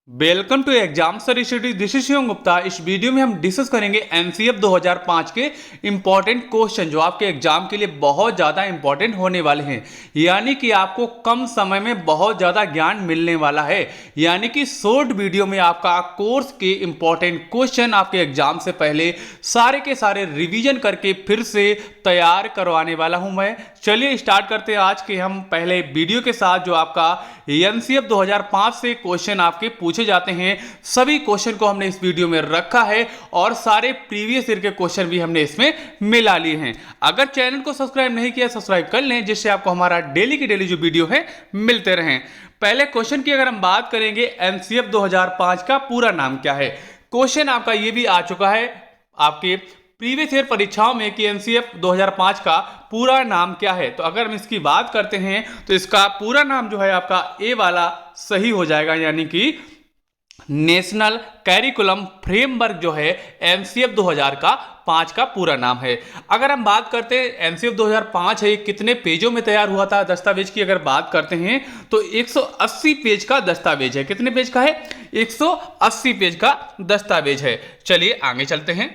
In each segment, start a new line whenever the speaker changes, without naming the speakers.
Welcome to exam study. This is Shivam Gupta. इस video में हम डिस्कस करेंगे एनसीएफ 2005 के इंपॉर्टेंट क्वेश्चन जो आपके एग्जाम के लिए बहुत ज़्यादा इंपॉर्टेंट होने वाले हैं। यानी कि आपको कम समय में बहुत ज़्यादा ज्ञान मिलने वाला है। यानी कि शॉर्ट वीडियो में आपका कोर्स के इंपॉर्टेंट क्वेश्चन आपके एग्जाम से पहले सारे के सारे रिवीजन करके फिर से तैयार करवाने वाला हूं मैं। चलिए स्टार्ट करते हैं आज के हम पहले वीडियो के साथ। जो आपका एनसीएफ 2005 से क्वेश्चन आपके पूछे जाते हैं, सभी क्वेश्चन को हमने इस वीडियो में रखा है और सारे प्रीवियस ईयर के क्वेश्चन भी हमने इसमें मिला लिए हैं। अगर चैनल को सब्सक्राइब नहीं किया सब्सक्राइब कर लें, जिससे आपको हमारा डेली की डेली जो वीडियो है मिलते रहें। पहले क्वेश्चन की अगर हम बात करेंगे, एनसीएफ 2005 का पूरा नाम क्या है। क्वेश्चन आपका ये भी आ चुका है आपके प्रीवियस ईयर परीक्षाओं में कि एनसीएफ 2005 का पूरा नाम क्या है। तो अगर हम इसकी बात करते हैं तो इसका पूरा नाम जो है आपका ए वाला सही हो जाएगा, यानी कि नेशनल कैरिकुलम फ्रेमवर्क जो है एनसीएफ 2005 का पूरा नाम है। अगर हम बात करते हैं एनसीएफ 2005 है कितने पेजों में तैयार हुआ था, दस्तावेज की अगर बात करते हैं तो 180 पेज का दस्तावेज है। कितने पेज का है? 180 पेज का दस्तावेज है। चलिए आगे चलते हैं।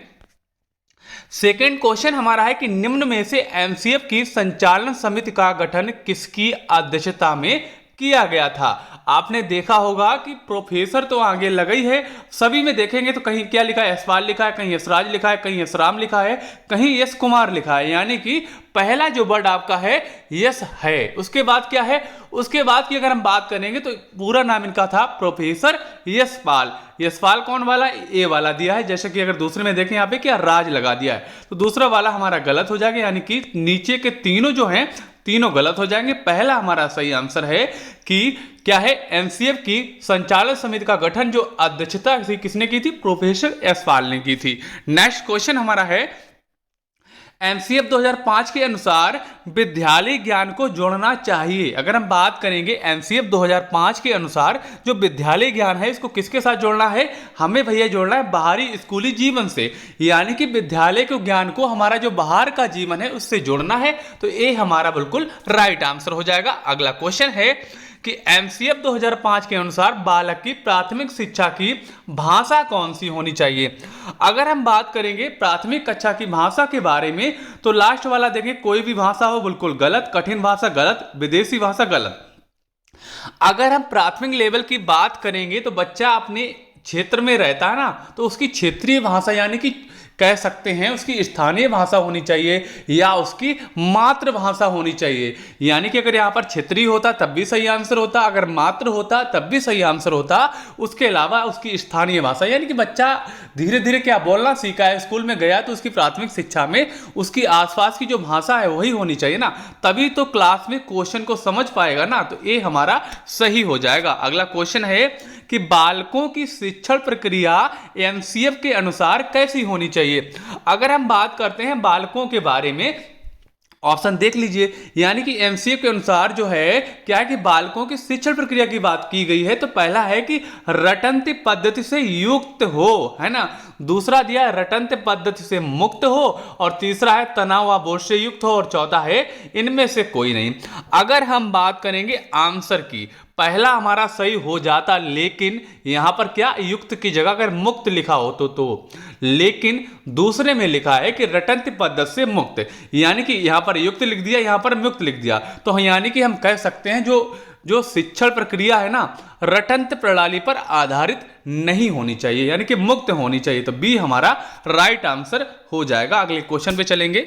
सेकेंड क्वेश्चन हमारा है कि निम्न में से एनसीएफ की संचालन समिति का गठन किसकी अध्यक्षता में किया गया था। आपने देखा होगा कि प्रोफेसर तो आगे लगा ही है, सभी में देखेंगे तो कहीं क्या लिखा है, यशपाल लिखा है, कहीं यशराज लिखा है, कहीं यशराम लिखा है, कहीं यश कुमार लिखा है। यानी कि पहला जो वर्ड आपका है यश है। उसके बाद क्या है, उसके बाद की अगर हम बात करेंगे तो पूरा नाम इनका था प्रोफेसर यशपाल। यशपाल कौन वाला? ए वाला दिया है। जैसे कि अगर दूसरे में देखें यहाँ पे क्या राज लगा दिया है, तो दूसरा वाला हमारा गलत हो जाएगा। यानी कि नीचे के तीनों जो हैं तीनों गलत हो जाएंगे। पहला हमारा सही आंसर है कि क्या है, एनसीएफ की संचालक समिति का गठन जो अध्यक्षता थी किसने की थी? प्रोफेसर यशपाल ने की थी। नेक्स्ट क्वेश्चन हमारा है, एनसीएफ 2005 के अनुसार विद्यालय ज्ञान को जोड़ना चाहिए। अगर हम बात करेंगे एनसीएफ 2005 के अनुसार जो विद्यालय ज्ञान है इसको किसके साथ जोड़ना है? हमें भैया जोड़ना है बाहरी स्कूली जीवन से। यानी कि विद्यालय के ज्ञान को हमारा जो बाहर का जीवन है उससे जोड़ना है। तो ये हमारा बिल्कुल राइट आंसर हो जाएगा। अगला क्वेश्चन है कि एनसीएफ 2005 के अनुसार बालक की प्राथमिक शिक्षा की भाषा कौन सी होनी चाहिए। अगर हम बात करेंगे प्राथमिक कक्षा की भाषा के बारे में तो लास्ट वाला देखें, कोई भी भाषा हो बिल्कुल गलत, कठिन भाषा गलत, विदेशी भाषा गलत। अगर हम प्राथमिक लेवल की बात करेंगे तो बच्चा अपने क्षेत्र में रहता है ना, तो उसकी क्षेत्रीय भाषा यानी कि कह सकते हैं उसकी स्थानीय भाषा होनी चाहिए या उसकी मातृभाषा होनी चाहिए। यानी कि अगर यहाँ पर क्षेत्रीय होता तब भी सही आंसर होता, अगर मातृ होता तब भी सही आंसर होता। उसके अलावा उसकी स्थानीय भाषा, यानी कि बच्चा धीरे धीरे क्या बोलना सीखा है, स्कूल में गया तो उसकी प्राथमिक शिक्षा में उसकी आसपास की जो भाषा है वही होनी चाहिए ना, तभी तो क्लास में क्वेश्चन को समझ पाएगा ना। तो ये हमारा सही हो जाएगा। अगला क्वेश्चन है कि बालकों की शिक्षण प्रक्रिया एनसीएफ के अनुसार कैसी होनी चाहिए। अगर हम बात करते हैं बालकों के बारे में, ऑप्शन देख लीजिए। यानी कि एनसीएफ के अनुसार जो है क्या है कि बालकों की शिक्षण प्रक्रिया की बात की गई है। तो पहला है कि रटंत पद्धति से युक्त हो, है ना। दूसरा दिया है रटंत पद्धति से मुक्त हो, और तीसरा है तनाव व बोझ से युक्त हो, और चौथा है इनमें से कोई नहीं। अगर हम बात करेंगे आंसर की, पहला हमारा सही हो जाता, लेकिन यहां पर क्या युक्त की जगह अगर मुक्त लिखा हो तो लेकिन दूसरे में लिखा है कि रटंत पद्धति से मुक्त, यानी कि यहां पर युक्त लिख दिया, यहां पर मुक्त लिख दिया। तो यानी कि हम कह सकते हैं जो शिक्षण प्रक्रिया है ना रटंत प्रणाली पर आधारित नहीं होनी चाहिए, यानी कि मुक्त होनी चाहिए। तो बी हमारा राइट आंसर हो जाएगा। अगले क्वेश्चन पे चलेंगे।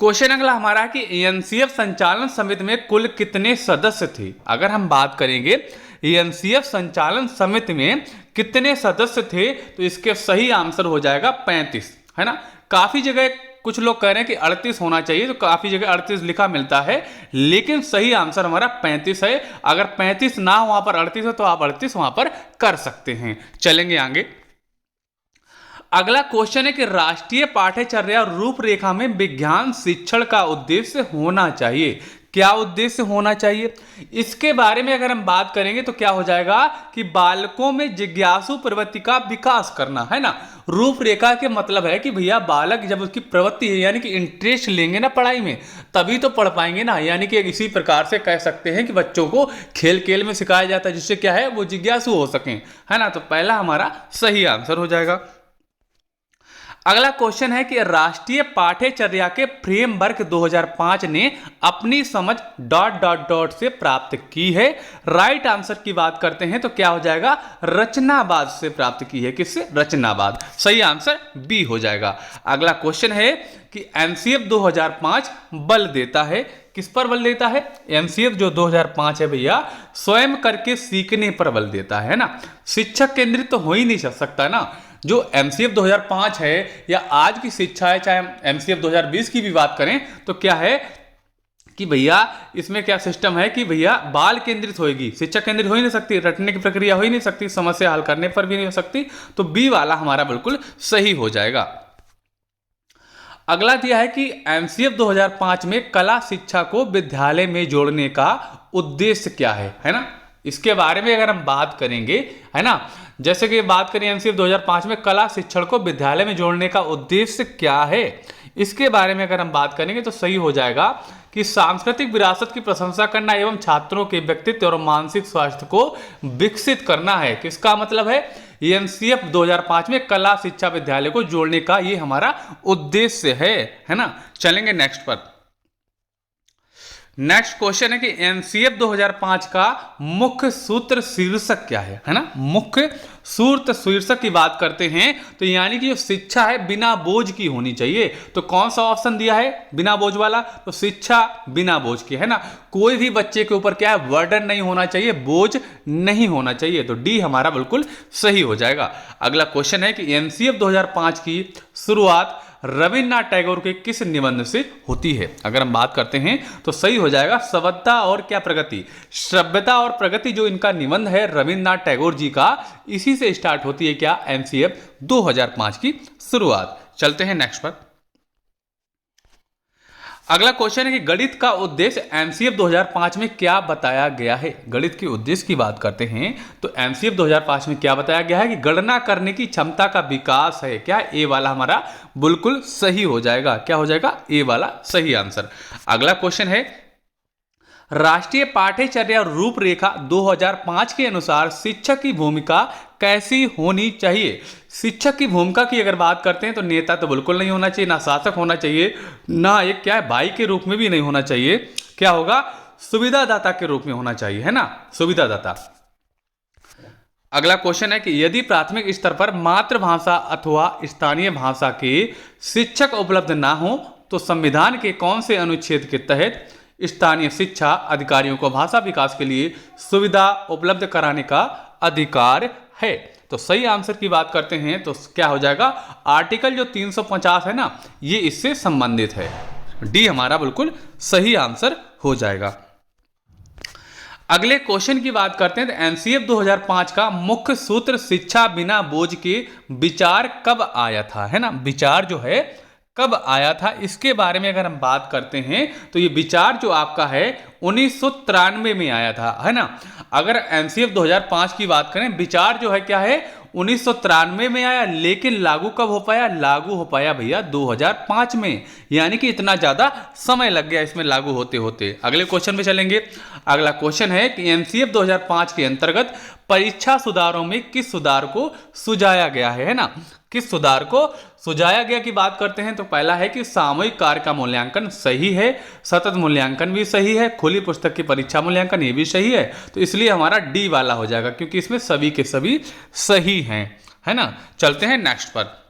क्वेश्चन अगला हमारा है कि एनसीएफ संचालन समिति में कुल कितने सदस्य थे। अगर हम बात करेंगे एनसीएफ संचालन समिति में कितने सदस्य थे तो इसके सही आंसर हो जाएगा 35, है ना। काफी जगह कुछ लोग कह रहे हैं कि 38 होना चाहिए, तो काफी जगह 38 लिखा मिलता है, लेकिन सही आंसर हमारा 35 है। अगर 35 ना वहां पर 38 हो तो आप 38 वहां पर कर सकते हैं। चलेंगे आगे। अगला क्वेश्चन है कि राष्ट्रीय पाठ्यचर्या और रूपरेखा में विज्ञान शिक्षण का उद्देश्य होना चाहिए। क्या उद्देश्य होना चाहिए। इसके बारे में अगर हम बात करेंगे तो क्या हो जाएगा कि बालकों में जिज्ञासु प्रवृत्ति का विकास करना, है ना। रूपरेखा के मतलब है कि भैया बालक जब उसकी प्रवृत्ति है यानी कि इंटरेस्ट लेंगे ना पढ़ाई में, तभी तो पढ़ पाएंगे ना। यानी कि इसी प्रकार से कह सकते हैं कि बच्चों को खेल खेल में सिखाया जाता है, जिससे क्या है वो जिज्ञासु हो सकें, है ना। तो पहला हमारा सही आंसर हो जाएगा। अगला क्वेश्चन है कि राष्ट्रीय पाठ्यचर्या के फ्रेमवर्क 2005 ने अपनी समझ ... से प्राप्त की है। राइट आंसर की बात करते हैं तो क्या हो जाएगा, रचनावाद से प्राप्त की है। किससे, रचनावाद। सही आंसर बी हो जाएगा। अगला क्वेश्चन है कि एमसीएफ 2005 बल देता है, किस पर बल देता है। एमसीएफ जो 2005 है भैया स्वयं करके सीखने पर बल देता है ना। शिक्षक केंद्रित तो हो ही नहीं सकता ना। जो एमसीएफ 2005 है या आज की शिक्षा है, चाहे एमसीएफ 2020 की भी बात करें तो क्या है कि भैया इसमें क्या सिस्टम है कि भैया बाल केंद्रित होएगी, शिक्षक केंद्रित हो ही नहीं सकती, रटने की प्रक्रिया हो ही नहीं सकती, समस्या हल करने पर भी नहीं हो सकती। तो बी वाला हमारा बिल्कुल सही हो जाएगा। अगला दिया है कि एमसीएफ 2005 में कला शिक्षा को विद्यालय में जोड़ने का उद्देश्य क्या है ना। इसके बारे में अगर हम बात करेंगे, है ना, जैसे कि बात करें एमसीएफ 2005 में कला शिक्षण को विद्यालय में जोड़ने का उद्देश्य क्या है, इसके बारे में अगर हम बात करेंगे तो सही हो जाएगा कि सांस्कृतिक विरासत की प्रशंसा करना एवं छात्रों के व्यक्तित्व और मानसिक स्वास्थ्य को विकसित करना है। किसका मतलब है, एमसीएफ 2005 में कला शिक्षा विद्यालय को जोड़ने का ये हमारा उद्देश्य है ना। चलेंगे नेक्स्ट पर। नेक्स्ट क्वेश्चन है कि एमसीएफ 2005 का मुख्य सूत्र शीर्षक क्या है ना। मुख्य सूत्र शीर्षक की बात करते हैं तो यानी कि जो शिक्षा है बिना बोझ की होनी चाहिए। तो कौन सा ऑप्शन दिया है बिना बोझ वाला, तो शिक्षा बिना बोझ की, है ना। कोई भी बच्चे के ऊपर क्या है बर्डन नहीं होना चाहिए, बोझ नहीं होना चाहिए। तो डी हमारा बिल्कुल सही हो जाएगा। अगला क्वेश्चन है कि एमसीएफ 2005 की शुरुआत रविन्द्रनाथ टैगोर के किस निबंध से होती है। अगर हम बात करते हैं तो सही हो जाएगा सभ्यता और क्या प्रगति। सभ्यता और प्रगति जो इनका निबंध है रविन्द्रनाथ टैगोर जी का, इसी से स्टार्ट होती है क्या एमसीएफ 2005 की शुरुआत। चलते हैं नेक्स्ट पर। अगला क्वेश्चन है कि गणित का उद्देश्य एमसीएफ 2005 में क्या बताया गया है। गणित के उद्देश्य की बात करते हैं तो एमसीएफ 2005 में क्या बताया गया है कि गणना करने की क्षमता का विकास है। क्या, ए वाला हमारा बिल्कुल सही हो जाएगा। क्या हो जाएगा, ए वाला सही आंसर। अगला क्वेश्चन है राष्ट्रीय पाठ्यचर्या रूपरेखा 2005 के अनुसार शिक्षक की भूमिका कैसी होनी चाहिए। शिक्षक की भूमिका की अगर बात करते हैं तो नेता तो बिल्कुल नहीं होना चाहिए, ना शासक होना चाहिए, ना एक क्या है भाई के रूप में भी नहीं होना चाहिए। क्या होगा, सुविधादाता के रूप में होना चाहिए, है ना, सुविधादाता। अगला क्वेश्चन है कि यदि प्राथमिक स्तर पर मातृभाषा अथवा स्थानीय भाषा के शिक्षक उपलब्ध ना हो तो संविधान के कौन से अनुच्छेद के तहत स्थानीय शिक्षा अधिकारियों को भाषा विकास के लिए सुविधा उपलब्ध कराने का अधिकार है। तो सही आंसर की बात करते हैं तो क्या हो जाएगा, आर्टिकल जो 350 है ना, ये इससे संबंधित है। डी हमारा बिल्कुल सही आंसर हो जाएगा। अगले क्वेश्चन की बात करते हैं तो एमसीएफ 2005 का मुख्य सूत्र शिक्षा बिना बोझ के विचार कब आया था, है ना। विचार जो है कब आया था, इसके बारे में अगर हम बात करते हैं तो ये विचार जो आपका है 1993 में आया था, है ना। अगर एमसीएफ 2005 की बात करें, विचार जो है क्या है 1993 में आया, लेकिन लागू कब हो पाया, लागू हो पाया भैया 2005 में। यानी कि इतना ज्यादा समय लग गया इसमें लागू होते होते। अगले क्वेश्चन में चलेंगे। अगला क्वेश्चन है कि एमसीएफ 2005 के अंतर्गत परीक्षा सुधारों में किस सुधार को सुझाया गया है ना। किस सुधार को सुझाया गया की बात करते हैं तो पहला है कि सामूहिक कार्य का मूल्यांकन सही है, सतत मूल्यांकन भी सही है, खुली पुस्तक की परीक्षा मूल्यांकन ये भी सही है। तो इसलिए हमारा डी वाला हो जाएगा क्योंकि इसमें सभी के सभी सही हैं, है ना। चलते हैं नेक्स्ट पर।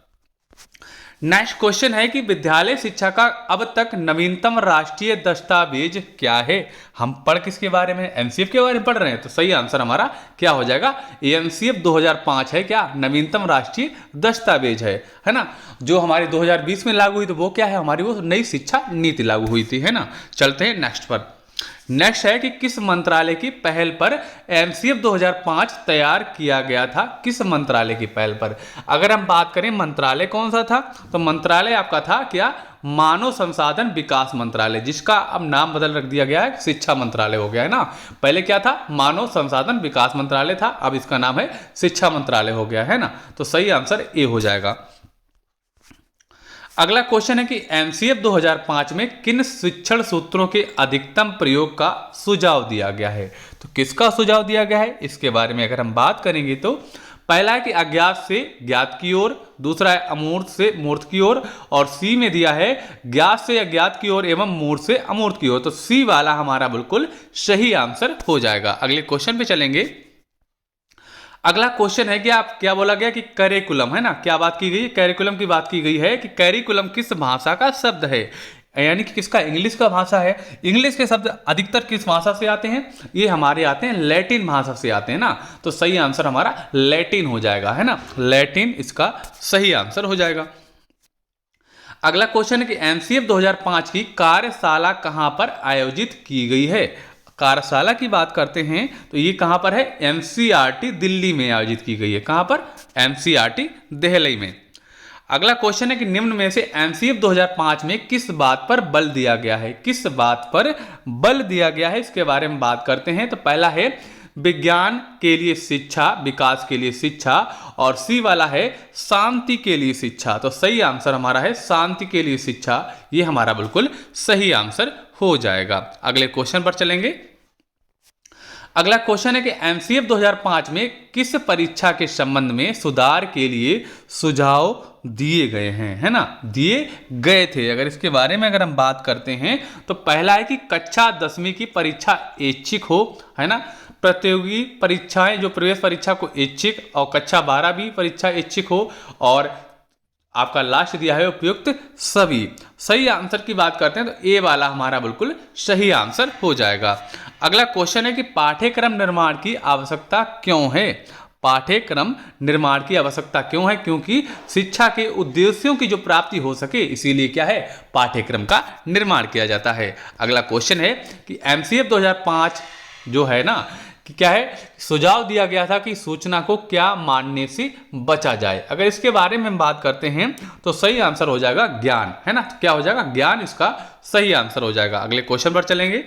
नेक्स्ट क्वेश्चन है कि विद्यालय शिक्षा का अब तक नवीनतम राष्ट्रीय दस्तावेज क्या है। हम पढ़ किसके बारे में, एमसीएफ के बारे में पढ़ रहे हैं। तो सही आंसर हमारा क्या हो जाएगा, एमसीएफ 2005 है क्या नवीनतम राष्ट्रीय दस्तावेज है ना। जो हमारी 2020 में लागू हुई तो वो क्या है, हमारी वो नई शिक्षा नीति लागू हुई थी, है ना। चलते हैं नेक्स्ट पर। नेक्स्ट है कि किस मंत्रालय की पहल पर एमसीएफ 2005 तैयार किया गया था। किस मंत्रालय की पहल पर, अगर हम बात करें मंत्रालय कौन सा था तो मंत्रालय आपका था क्या मानव संसाधन विकास मंत्रालय, जिसका अब नाम बदल रख दिया गया है, शिक्षा मंत्रालय हो गया है ना। पहले क्या था, मानव संसाधन विकास मंत्रालय था, अब इसका नाम है शिक्षा मंत्रालय हो गया है ना। तो सही आंसर ए हो जाएगा। अगला क्वेश्चन है कि एमसीएफ 2005 में किन शिक्षण सूत्रों के अधिकतम प्रयोग का सुझाव दिया गया है। तो किसका सुझाव दिया गया है, इसके बारे में अगर हम बात करेंगे तो पहला है कि अज्ञात से ज्ञात की ओर, दूसरा है अमूर्त से मूर्त की ओर, और सी में दिया है ज्ञात से अज्ञात की ओर एवं मूर्त से अमूर्त की ओर। तो सी वाला हमारा बिल्कुल सही आंसर हो जाएगा। अगले क्वेश्चन पे चलेंगे। अगला क्वेश्चन है कि आप क्या बोला गया कि करिकुलम है ना, क्या बात की गई है, करिकुलम की बात की गई है कि करिकुलम किस भाषा का शब्द है, यानी कि किसका, इंग्लिश का भाषा है। इंग्लिश के शब्द अधिकतर किस भाषा से आते हैं, ये हमारे आते हैं लैटिन भाषा से आते हैं ना। तो सही आंसर हमारा लैटिन हो जाएगा है ना, लैटिन इसका सही आंसर हो जाएगा। अगला क्वेश्चन है कि एमसीएफ 2005 की कार्यशाला कहां पर आयोजित की गई है। कार्यशाला की बात करते हैं तो ये कहां पर है, एमसीईआरटी दिल्ली में आयोजित की गई है। कहां पर, एमसीईआरटी दिल्ली में। अगला क्वेश्चन है कि निम्न में से एमसीएफ 2005 में किस बात पर बल दिया गया है, किस बात पर बल दिया गया है, इसके बारे में बात करते हैं। तो पहला है विज्ञान के लिए शिक्षा, विकास के लिए शिक्षा, और सी वाला है शांति के लिए शिक्षा। तो सही आंसर हमारा है शांति के लिए शिक्षा, ये हमारा बिल्कुल सही आंसर हो जाएगा। अगले क्वेश्चन पर चलेंगे। अगला क्वेश्चन है कि एमसीएफ 2005 में किस परीक्षा के संबंध में सुधार के लिए सुझाव दिए गए हैं, है ना, दिए गए थे। अगर इसके बारे में अगर हम बात करते हैं तो पहला है कि कक्षा 10वीं की परीक्षा ऐच्छिक हो, है ना, प्रतियोगी परीक्षाएं जो प्रवेश परीक्षा को ऐच्छिक, और कक्षा 12वीं परीक्षा ऐच्छिक हो, और आपका लास्ट दिया है उपयुक्त सभी। सही आंसर की बात करते हैं तो ए वाला हमारा बिल्कुल सही आंसर हो जाएगा। अगला क्वेश्चन है कि पाठ्यक्रम निर्माण की आवश्यकता क्यों है। पाठ्यक्रम निर्माण की आवश्यकता क्यों है, क्योंकि शिक्षा के उद्देश्यों की जो प्राप्ति हो सके, इसीलिए क्या है, पाठ्यक्रम का निर्माण किया जाता है। अगला क्वेश्चन है कि एमसीएफ 2005 जो है ना कि क्या है, सुझाव दिया गया था कि सूचना को क्या मानने से बचा जाए। अगर इसके बारे में हम बात करते हैं तो सही आंसर हो जाएगा ज्ञान, है ना, क्या हो जाएगा, ज्ञान इसका सही आंसर हो जाएगा। अगले क्वेश्चन पर चलेंगे।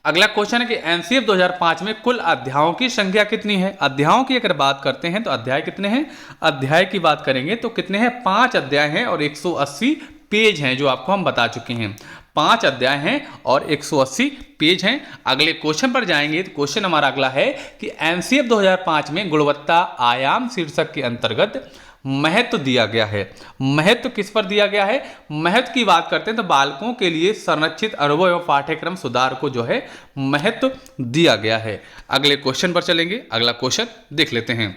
अगला क्वेश्चन है कि एमसीएफ 2005 में कुल अध्यायों की संख्या कितनी है। अध्यायों की अगर बात करते हैं तो अध्याय कितने हैं, अध्याय की बात करेंगे तो कितने हैं, 5 अध्याय हैं और 180 पेज हैं, जो आपको हम बता चुके हैं। 5 अध्याय हैं और 180 पेज हैं। अगले क्वेश्चन पर जाएंगे तो क्वेश्चन हमारा अगला है कि एमसीएफ 2005 में गुणवत्ता आयाम शीर्षक के अंतर्गत महत्व दिया गया है। महत्व किस पर दिया गया है, महत्व की बात करते हैं तो बालकों के लिए संरक्षित अनुभव एवं पाठ्यक्रम सुधार को जो है महत्व दिया गया है। अगले क्वेश्चन पर चलेंगे। अगला क्वेश्चन देख लेते हैं।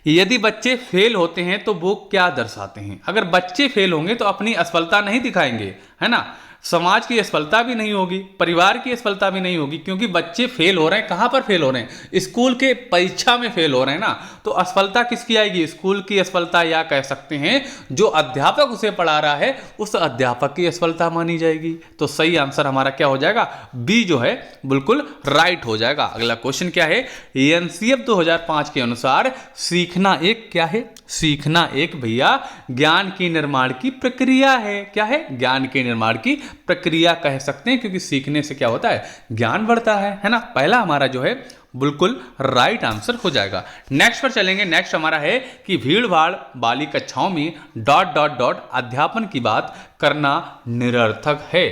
यदि बच्चे फेल होते हैं तो वो क्या दर्शाते हैं। अगर बच्चे फेल होंगे तो अपनी असफलता नहीं दिखाएंगे, है ना, समाज की असफलता भी नहीं होगी, परिवार की असफलता भी नहीं होगी, क्योंकि बच्चे फेल हो रहे हैं। कहां पर फेल हो रहे हैं, स्कूल के परीक्षा में फेल हो रहे हैं ना। तो असफलता किसकी आएगी, स्कूल की असफलता, या कह सकते हैं जो अध्यापक उसे पढ़ा रहा है उस अध्यापक की असफलता मानी जाएगी। तो सही आंसर हमारा क्या हो जाएगा, बी जो है बिल्कुल राइट हो जाएगा। अगला क्वेश्चन क्या है, एनसीएफ 2005 के अनुसार सीखना एक क्या है, सीखना एक भैया ज्ञान के निर्माण की प्रक्रिया है। क्या है, ज्ञान के निर्माण की प्रक्रिया कह सकते हैं, क्योंकि सीखने से क्या होता है, ज्ञान बढ़ता है ना। पहला हमारा जो है बिल्कुल राइट आंसर हो जाएगा। नेक्स्ट पर चलेंगे। नेक्स्ट हमारा है कि भीड़ भाड़ वाली कक्षाओं में ... अध्यापन की बात करना निरर्थक है।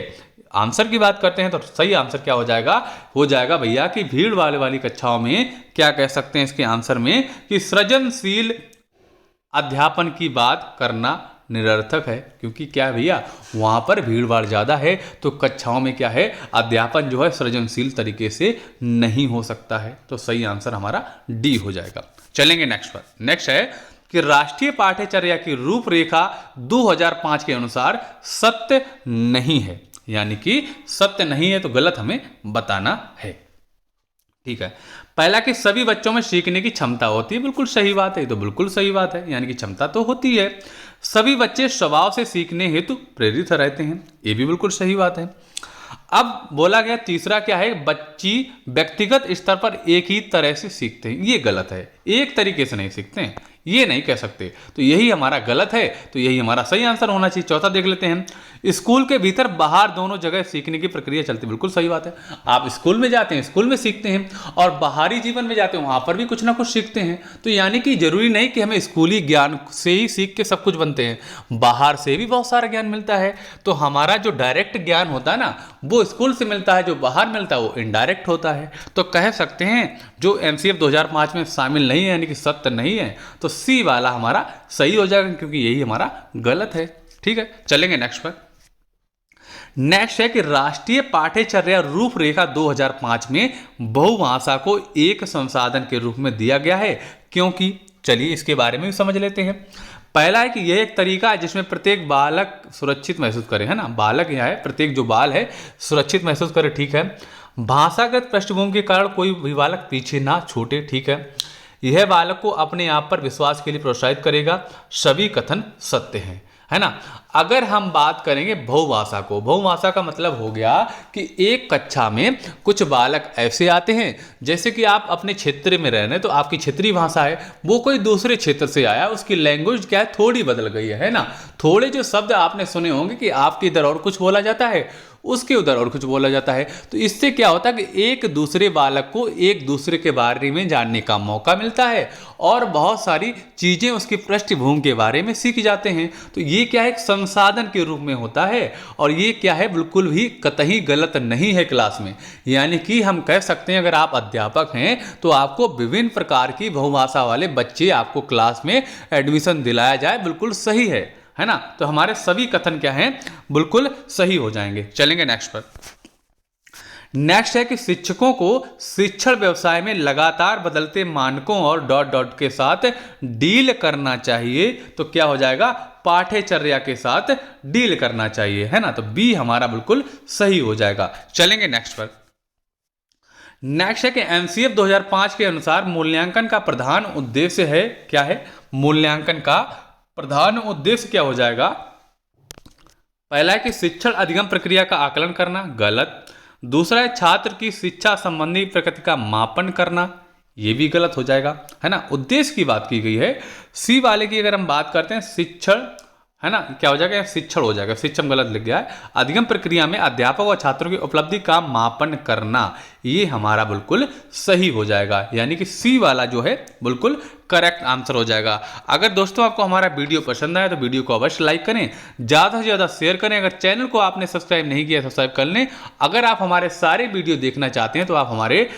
आंसर की बात करते हैं तो सही आंसर क्या हो जाएगा भैया कि भीड़ वाली कक्षाओं में क्या कह सकते हैं इसके आंसर में कि सृजनशील अध्यापन की बात करना निरर्थक है। क्योंकि क्या है भैया, वहां पर भीड़ भाड़ ज्यादा है, तो कक्षाओं में क्या है, अध्यापन जो है सृजनशील तरीके से नहीं हो सकता है। तो सही आंसर हमारा डी हो जाएगा। चलेंगे नेक्स्ट पर। नेक्स्ट है कि राष्ट्रीय पाठ्यचर्या की रूपरेखा 2005 के अनुसार सत्य नहीं है। यानी कि सत्य नहीं है तो गलत हमें बताना है। ठीक है, पहला कि सभी बच्चों में सीखने की क्षमता होती है, बिल्कुल सही बात है, तो बिल्कुल सही बात है, यानी कि क्षमता तो होती है। सभी बच्चे स्वभाव से सीखने हेतु प्रेरित रहते हैं, ये भी बिल्कुल सही बात है। अब बोला गया तीसरा क्या है, बच्ची व्यक्तिगत स्तर पर एक ही तरह से सीखते हैं, ये गलत है, एक तरीके से नहीं सीखते हैं, ये नहीं कह सकते। तो यही हमारा गलत है, तो यही हमारा सही आंसर होना चाहिए। चौथा देख लेते हैं, स्कूल के भीतर बाहर दोनों जगह सीखने की प्रक्रिया चलती है। बिल्कुल सही बात है। आप स्कूल में जाते हैं, स्कूल में सीखते हैं, और बाहरी जीवन में जाते हैं, वहां पर भी कुछ ना कुछ सीखते हैं। तो यानी कि जरूरी नहीं कि हमें स्कूली ज्ञान से ही सीख के सब कुछ बनते हैं, बाहर से भी बहुत सारा ज्ञान मिलता है। तो हमारा जो डायरेक्ट ज्ञान होता है ना, वो स्कूल से मिलता है, जो बाहर मिलता है वो इनडायरेक्ट होता है। तो कह सकते हैं जो एमसीएफ 2005 में शामिल नहीं है, यानी कि सत्य नहीं है, तो सी वाला हमारा सही हो जाएगा, क्योंकि यही हमारा गलत है। ठीक है, चलेंगे नेक्स्ट पर। नेक्स्ट है कि राष्ट्रीय पाठ्यचर्या रूपरेखा 2005 में बहुभाषा को एक संसाधन के रूप में दिया गया है, क्योंकि चलिए इसके बारे में भी समझ लेते हैं। पहला है कि यह एक तरीका है जिसमें प्रत्येक बालक सुरक्षित महसूस करे, है ना, बालक यह है, प्रत्येक जो बाल है सुरक्षित महसूस करे। ठीक है, भाषागत पृष्ठभूमि के कारण कोई भी बालक पीछे ना छूटे। ठीक है, यह बालक को अपने आप पर विश्वास के लिए प्रोत्साहित करेगा। सभी कथन सत्य हैं, है ना। अगर हम बात करेंगे बहुभाषा को, बहुभाषा का मतलब हो गया कि एक कक्षा में कुछ बालक ऐसे आते हैं, जैसे कि आप अपने क्षेत्र में रह रहे हैं तो आपकी क्षेत्रीय भाषा है, वो कोई दूसरे क्षेत्र से आया, उसकी लैंग्वेज क्या है, थोड़ी बदल गई है ना। थोड़े जो शब्द आपने सुने होंगे कि आपके इधर और कुछ बोला जाता है, उसके उधर और कुछ बोला जाता है। तो इससे क्या होता है कि एक दूसरे बालक को एक दूसरे के बारे में जानने का मौका मिलता है, और बहुत सारी चीज़ें उसकी पृष्ठभूमि के बारे में सीख जाते हैं। तो ये क्या है, एक संसाधन के रूप में होता है, और ये क्या है, बिल्कुल भी कतई गलत नहीं है क्लास में। यानी कि हम कह सकते हैं अगर आप अध्यापक हैं तो आपको विभिन्न प्रकार की बहुभाषा वाले बच्चे आपको क्लास में एडमिशन दिलाया जाए, बिल्कुल सही है ना। तो हमारे सभी कथन क्या हैं, बिल्कुल सही हो जाएंगे। चलेंगे नेक्स्ट पर। नेक्स्ट है कि शिक्षकों को शिक्षण व्यवसाय में लगातार बदलते मानकों और डॉट डॉट के साथ डील करना चाहिए। तो क्या हो जाएगा, पाठ्यचर्या के साथ डील करना चाहिए, है ना। तो बी हमारा बिल्कुल सही हो जाएगा। चलेंगे नेक्स्ट पर। नेक्स्ट है कि एमसीएफ 2005 के अनुसार मूल्यांकन का प्रधान उद्देश्य है, क्या है, मूल्यांकन का प्रधान उद्देश्य क्या हो जाएगा। पहला है कि शिक्षण अधिगम प्रक्रिया का आकलन करना, गलत। दूसरा है छात्र की शिक्षा संबंधी प्रगति का मापन करना, यह भी गलत हो जाएगा, है ना। उद्देश्य की बात की गई है। सी वाले की अगर हम बात करते हैं शिक्षण, है ना, क्या हो जाएगा, शिक्षण हो जाएगा, शिक्षण गलत लिख गया है। अधिगम प्रक्रिया में अध्यापक और छात्रों की उपलब्धि का मापन करना, ये हमारा बिल्कुल सही हो जाएगा, यानी कि सी वाला जो है बिल्कुल करेक्ट आंसर हो जाएगा। अगर दोस्तों आपको हमारा वीडियो पसंद आया तो वीडियो को अवश्य लाइक करें, ज़्यादा से ज़्यादा शेयर करें। अगर चैनल को आपने सब्सक्राइब नहीं किया सब्सक्राइब कर लें। अगर आप हमारे सारे वीडियो देखना चाहते हैं तो आप हमारे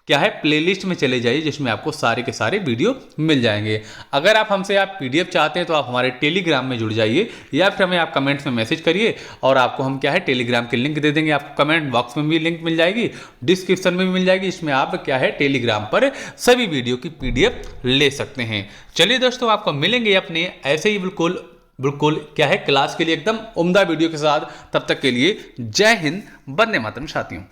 क्या है, प्लेलिस्ट में चले जाइए, जिसमें आपको सारे के सारे वीडियो मिल जाएंगे। अगर आप हमसे आप पीडीएफ चाहते हैं तो आप हमारे टेलीग्राम में जुड़ जाइए, या फिर हमें आप कमेंट्स में मैसेज करिए और आपको हम क्या है टेलीग्राम की लिंक दे देंगे। आपको कमेंट बॉक्स में भी लिंक मिल जाएगी, डिस्क्रिप्शन में भी मिल जाएगी, इसमें आप क्या है टेलीग्राम पर सभी वीडियो की पीडीएफ ले सकते हैं। चलिए दोस्तों, आपको मिलेंगे अपने ऐसे ही बिल्कुल क्या है क्लास के लिए एकदम उम्दा वीडियो के साथ। तब तक के लिए जय हिंद, वंदे मातरम साथियों।